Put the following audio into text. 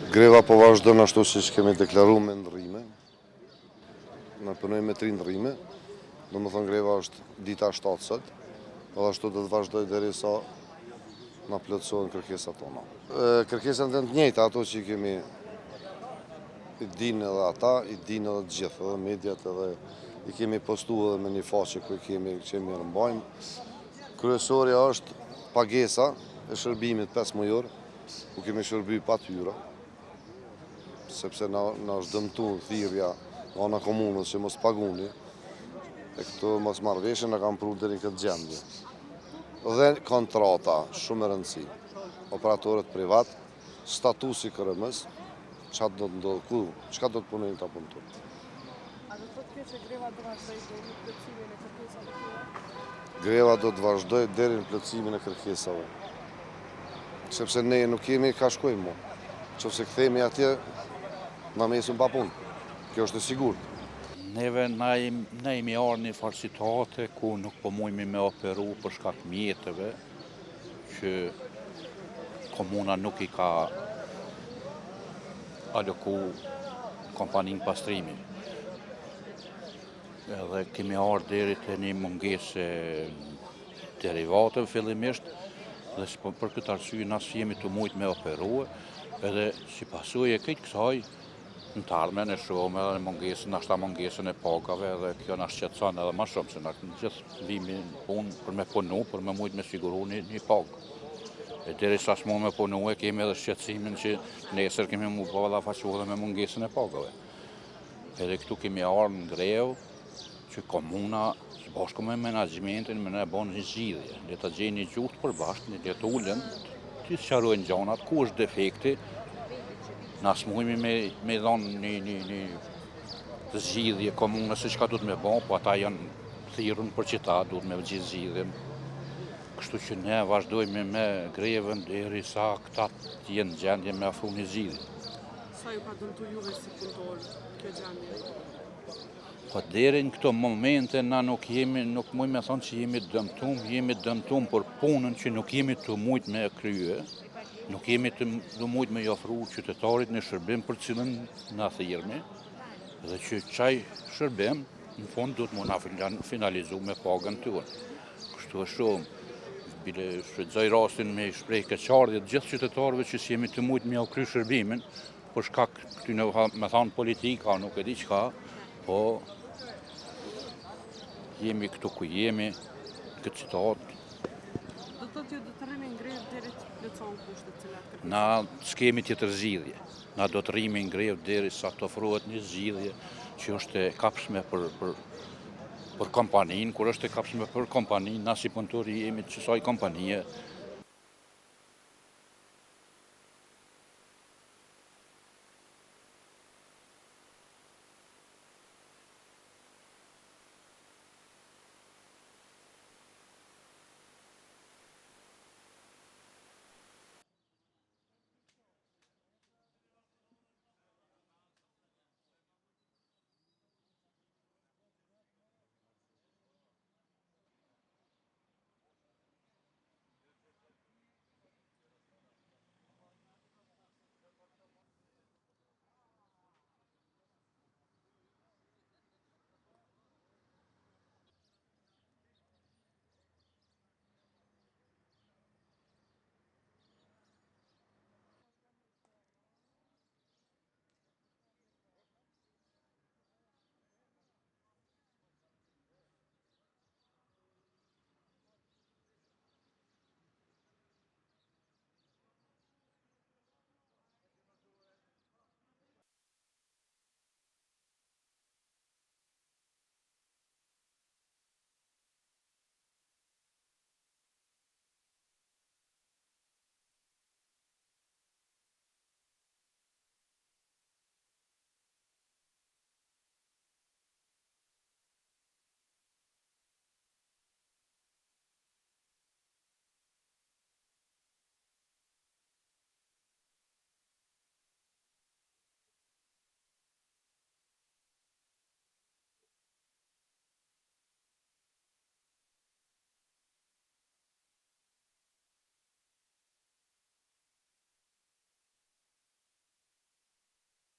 Greva po vazhdon ashtu siç kemi deklaruar me ndrrime. Na punojmë me 3 ndrrime. Domethënë greva është dita 7 sot, po ashtu do të vazhdoj derisa na plotësohen kërkesat tona. Kërkesat janë të njëjta ato që kemi i dinë edhe ata, i dinë edhe të gjithë, edhe mediat edhe i kemi postuar edhe me një faqe ku kemi rëmbajmë. Kryesorja është pagesa e shërbimit 5 mujor, ku kemi shërby pa tyra, sepse na është dëmtuar thirrja nga ana komunës që mos paguni, e këto mos marrëveshje na kanë pru deri në këtë gjendje. Dhe kontrata, shumë e rëndësi, operatorët privat, statusi KRM-s, çfarë do të ndodhë ku, çka do të punojnë ta punëtorët. A do të thotë kjo që greva do vazhdojë deri në plotësimin e kërkesave tuaja? Greva do të vazhdojë deri në plotësimin e kërkesave. Sepse ne nuk kemi ka shkojmë mo. Nëse kthehemi atje, na mesim pa punë. Kjo është e sigurt. Neve na jemi arë një farë situate ku nuk po mujmi me operu për shkak mjetëve që komuna nuk i ka aloku kompanin pastrimi. Edhe kemi arë deri të një mungese derivatëve fillimisht, dhe për këtë arsye nësë jemi të mujt me operu, edhe si pasuje këtë kësaj, në të ardhmen e shumë edhe mungesën e pagave dhe kjo na shqetëson edhe ma shumë se na gjithë vimi punë për me punu, për me mujt me siguru një pagë. E derisa s'mu me punu e kemi edhe shqetësimin që nesër kemi mu balla faqu edhe me mungesën e pagave. Edhe këtu kemi arë në grevë që komuna së bashku me menaxhmentin me ne bon një zgjidhje, le të gjejnë një gjuhë për bashkë, le të ulen, të sqarojnë gjanat, ku është defekti. Na s'mujmi me dhonë një zgjidhje komunës se çka duhet me bo, po ata janë thirrën për qita, duhet me gjithë zgjidhjen. Kështu që ne vazhdojmë me grevën derisa këta të jenë gjendje me afru një zgjidhje. Sa ju ka dëmtuar juve si punëtor kjo gjendje? Po deri në këto momente na nuk mujmë me thonë që jemi dëmtum për punën që nuk jemi të mujt me krye. Nuk jemi të mujt me ofru qytetarit në shërbim për cilën na thirrmi, dhe që qaj shërbim, në fund duhet mu na finalizu me pagën tyre. Kështu është shumë, bile shfrytëzoj rastin me shprej keqardhje të gjithë qytetarëve që si jemi të mujt me kry shërbimin, për shkak këty në me thanë politika, nuk e di qka, po jemi këtu ku jemi, këtë situatë. Do të thotë ju do të rrimi në grevë deri të plotësohen kushtet cilat kërkesat? Na s'kemi tjetër zgjidhje. Na do të rrimi në grevë derisa të ofrohet një zgjidhje që është e kapshme për kompaninë, kur është e kapshme për kompaninë, na si punëtori jemi të kësaj kompanie,